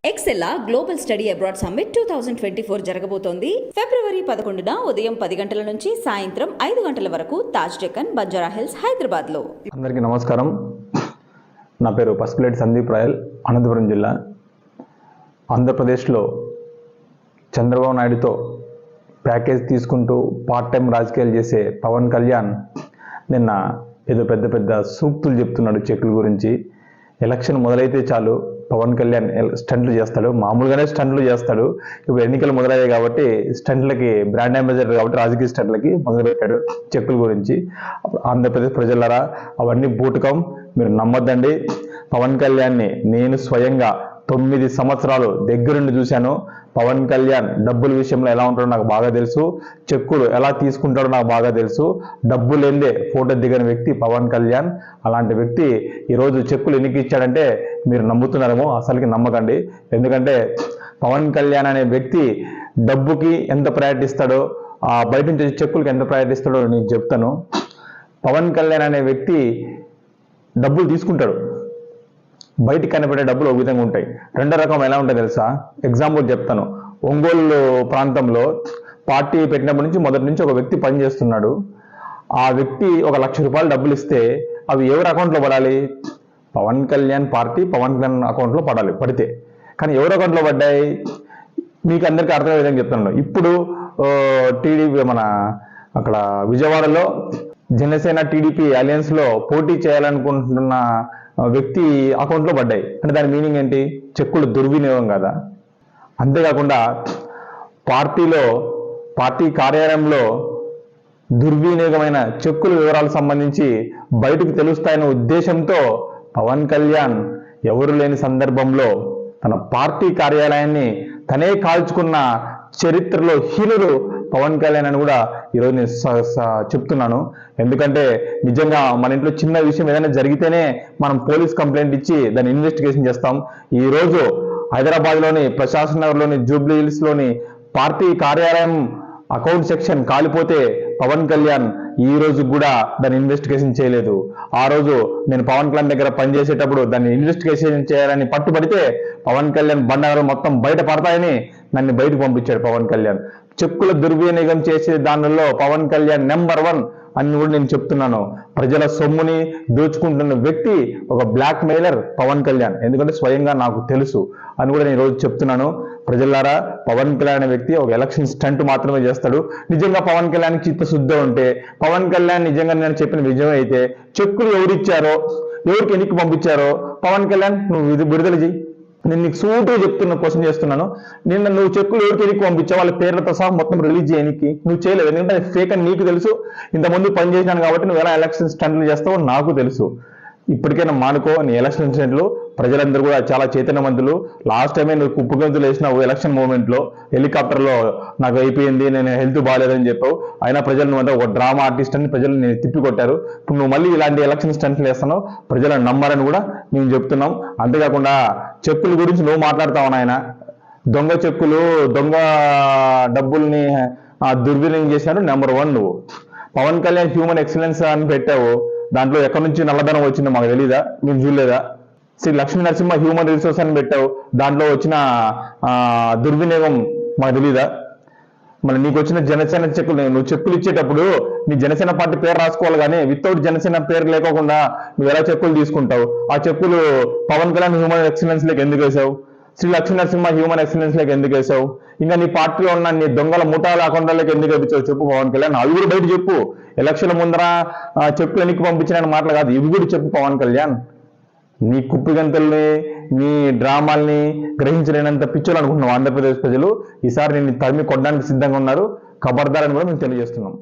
ఎక్సెల్లా global study abroad summit 2024 జరగబోతోంది. ఫిబ్రవరి 11న ఉదయం 10 గంటల నుంచి సాయంత్రం 5 గంటల వరకు తాజ్ డెక్కన్, బంజారా హిల్స్, హైదరాబాద్లో. అందరికీ నమస్కారం. నా పేరు పసుపులేటి సందీప్ రాయల్, అనంతపురం జిల్లా. ఆంధ్రప్రదేశ్లో చంద్రబాబు నాయుడుతో ప్యాకేజ్ తీసుకుంటూ పార్ట్ టైం రాజకీయాలు చేసే పవన్ కళ్యాణ్ నిన్న ఏదో పెద్ద పెద్ద సూక్తులు చెప్తున్నాడు చెక్కుల గురించి. ఎలక్షన్ మొదలైతే చాలు పవన్ కళ్యాణ్ స్టంట్లు చేస్తాడు, మామూలుగానే స్టంట్లు చేస్తాడు. ఇప్పుడు ఎన్నికలు మొదలయ్యాయి కాబట్టి స్టంట్లకి బ్రాండ్ అంబాసిడర్ కాబట్టి రాజకీయ స్టంట్లకి మొదలుపెట్టాడు చెక్కుల గురించి. ఆంధ్రప్రదేశ్ ప్రజలారా, అవన్నీ బూటకం, మీరు నమ్మొద్దండి. పవన్ కళ్యాణ్ని నేను స్వయంగా 9 సంవత్సరాలు దగ్గరుండి చూశాను. పవన్ కళ్యాణ్ డబ్బుల విషయంలో ఎలా ఉంటాడో నాకు బాగా తెలుసు, చెక్కులు ఎలా తీసుకుంటాడో నాకు బాగా తెలుసు. డబ్బు లేదే ఫోటో దిగని వ్యక్తి పవన్ కళ్యాణ్. అలాంటి వ్యక్తి ఈరోజు చెక్కులు ఎన్నికి ఇచ్చాడంటే మీరు నమ్ముతున్నారేమో, అసలుకి నమ్మకండి. ఎందుకంటే పవన్ కళ్యాణ్ అనే వ్యక్తి డబ్బుకి ఎంత ప్రయారిటిస్తాడో, బయట నుంచి చెక్కులకి ఎంత ప్రయారిటిస్తాడో నేను చెప్తాను. పవన్ కళ్యాణ్ అనే వ్యక్తి డబ్బులు తీసుకుంటాడు, బయటికి కనపడే డబ్బులు ఒక విధంగా ఉంటాయి. రెండో రకం ఎలా ఉంటాయి తెలుసా? ఎగ్జాంపుల్ చెప్తాను. ఒంగోలు ప్రాంతంలో పార్టీ పెట్టినప్పటి నుంచి మొదటి నుంచి ఒక వ్యక్తి పనిచేస్తున్నాడు. ఆ వ్యక్తి 1 లక్ష రూపాయలు డబ్బులు ఇస్తే అవి ఎవరి అకౌంట్లో పడాలి? పవన్ కళ్యాణ్ పార్టీ పవన్ కళ్యాణ్ అకౌంట్లో పడాలి. పడితే కానీ ఎవరి అకౌంట్లో పడ్డాయి? మీకు అందరికీ అర్థమయ్యే విధంగా చెప్తున్నాను. ఇప్పుడు టీడీపీ మన అక్కడ విజయవాడలో జనసేన టీడీపీ అలయన్స్లో పోటీ చేయాలనుకుంటున్న వ్యక్తి అకౌంట్లో పడ్డాయి. అంటే దాని మీనింగ్ ఏంటి? చెక్కులు దుర్వినియోగం కదా. అంతేకాకుండా పార్టీ కార్యాలయంలో దుర్వినియోగమైన చెక్కుల వివరాలకు సంబంధించి బయటకు తెలుస్తాయన్న ఉద్దేశంతో పవన్ కళ్యాణ్ ఎవరు లేని సందర్భంలో తన పార్టీ కార్యాలయాన్ని తనే కాల్చుకున్న చరిత్రలో హీనుడు పవన్ కళ్యాణ్ అని కూడా ఈరోజు నేను చెప్తున్నాను. ఎందుకంటే నిజంగా మన ఇంట్లో చిన్న విషయం ఏదైనా జరిగితేనే మనం పోలీస్ కంప్లైంట్ ఇచ్చి దాన్ని ఇన్వెస్టిగేషన్ చేస్తాం. ఈరోజు హైదరాబాద్లోని ప్రశాసన్ నగర్లోని జూబ్లీ హిల్స్లోని పార్టీ కార్యాలయం అకౌంట్ సెక్షన్ కాలిపోతే పవన్ కళ్యాణ్ ఈ రోజు కూడా దాన్ని ఇన్వెస్టిగేషన్ చేయలేదు. ఆ రోజు నేను పవన్ కళ్యాణ్ దగ్గర పనిచేసేటప్పుడు దాన్ని ఇన్వెస్టిగేషన్ చేయాలని పట్టుబడితే పవన్ కళ్యాణ్ బండారాలు మొత్తం బయట పడతాయని నన్ను బయటకు పంపించాడు పవన్ కళ్యాణ్. చెక్కుల దుర్వినియోగం చేసే దానిలో పవన్ కళ్యాణ్ నెంబర్ 1 అని కూడా నేను చెప్తున్నాను. ప్రజల సొమ్ముని దోచుకుంటున్న వ్యక్తి ఒక బ్లాక్ మెయిలర్ పవన్ కళ్యాణ్. ఎందుకంటే స్వయంగా నాకు తెలుసు అని కూడా నేను ఈరోజు చెప్తున్నాను. ప్రజలారా, పవన్ కళ్యాణ్ అనే వ్యక్తి ఒక ఎలక్షన్ స్టంట్ మాత్రమే చేస్తాడు. నిజంగా పవన్ కళ్యాణ్ చిత్తశుద్ధి ఉంటే, పవన్ కళ్యాణ్ నిజంగా నేను చెప్పిన విజయం అయితే, చెక్కులు ఎవరిచ్చారో, ఎవరికి ఎన్నికి పంపించారో పవన్ కళ్యాణ్ నువ్వు విడుదల చేయి. నేను నీకు సూటుగా చెప్తున్న క్వశ్చన్ చేస్తున్నాను. నిన్న నువ్వు చెక్కులు ఎవరికి ఎన్నికి పంపించావు, వాళ్ళ పేర్లతో సహా మొత్తం రిలీజ్ చేయడానికి నువ్వు చేయలేదు. ఎందుకంటే అది ఫేక్ అని నీకు తెలుసు. ఇంతకుముందు పని చేసినాను కాబట్టి నువ్వు ఎలా ఎలక్షన్ స్టంట్లు చేస్తావో నాకు తెలుసు. ఇప్పటికైనా మానుకో నీ ఎలక్షన్ స్టంట్లు. ప్రజలందరూ కూడా చాలా చైతన్యవంతులు. లాస్ట్ టైమే నువ్వు కుప్పగంతులు వేసినావు ఎలక్షన్ మూమెంట్లో. హెలికాప్టర్లో నాకు అయిపోయింది, నేను హెల్త్ బాగాలేదని చెప్పావు. అయినా ప్రజలు నువ్వు ఒక డ్రామా ఆర్టిస్ట్ అని ప్రజలు నేను తిప్పికొట్టారు. ఇప్పుడు నువ్వు మళ్ళీ ఇలాంటి ఎలక్షన్ స్టంట్లు వేస్తున్నావు, ప్రజలను నమ్మారని కూడా మేము చెప్తున్నాం. అంతేకాకుండా చెక్కుల గురించి నువ్వు మాట్లాడతావు నాయన. దొంగ చెక్కులు, దొంగ డబ్బుల్ని దుర్వినియోగం చేసినాడు నెంబర్ 1 నువ్వు. పవన్ కళ్యాణ్ హ్యూమన్ ఎక్సలెన్స్ అని పెట్టావు. దాంట్లో ఎక్కడి నుంచి నల్లధనం వచ్చిందో మాకు తెలీదా? మీరు చూడలేదా? శ్రీ లక్ష్మీ నరసింహ హ్యూమన్ రిసోర్స్ అని పెట్టావు. దాంట్లో వచ్చిన దుర్వినియోగం మాకు తెలీదా? మరి నీకు వచ్చిన జనసేన చెక్కులు, నువ్వు చెక్కులు ఇచ్చేటప్పుడు నీ జనసేన పార్టీ పేరు రాసుకోవాలి, కానీ వితౌట్ జనసేన పేరు లేకోకుండా నువ్వు ఎలా చెక్కులు తీసుకుంటావు? ఆ చెక్కులు పవన్ కళ్యాణ్ హ్యూమన్ ఎక్సలెన్స్ లేక ఎందుకు వేసావు? శ్రీ లక్ష్మీ నరసింహ హ్యూమన్ ఎక్సలెన్స్ లేక ఎందుకు వేసావు? ఇంకా నీ పార్టీలో ఉన్న నీ దొంగల ముఠాల అకౌంట్లకి ఎందుకు వేపించావు చెప్పు పవన్ కళ్యాణ్. అవి కూడా బయట చెప్పు. ఎలక్షన్ల ముందర చెక్కులు ఎన్నికి పంపించిన మాటలు కాదు, ఇవి కూడా చెప్పు పవన్ కళ్యాణ్. నీ కుప్పిగంతుల్ని, నీ డ్రామాల్ని గ్రహించలేనంత పిచ్చోలు అనుకుంటున్నావు ఆంధ్రప్రదేశ్ ప్రజలు. ఈసారి నేను తరిమి కొట్టడానికి సిద్ధంగా ఉన్నారు. ఖబర్దార్ అని కూడా మేము తెలియజేస్తున్నాం.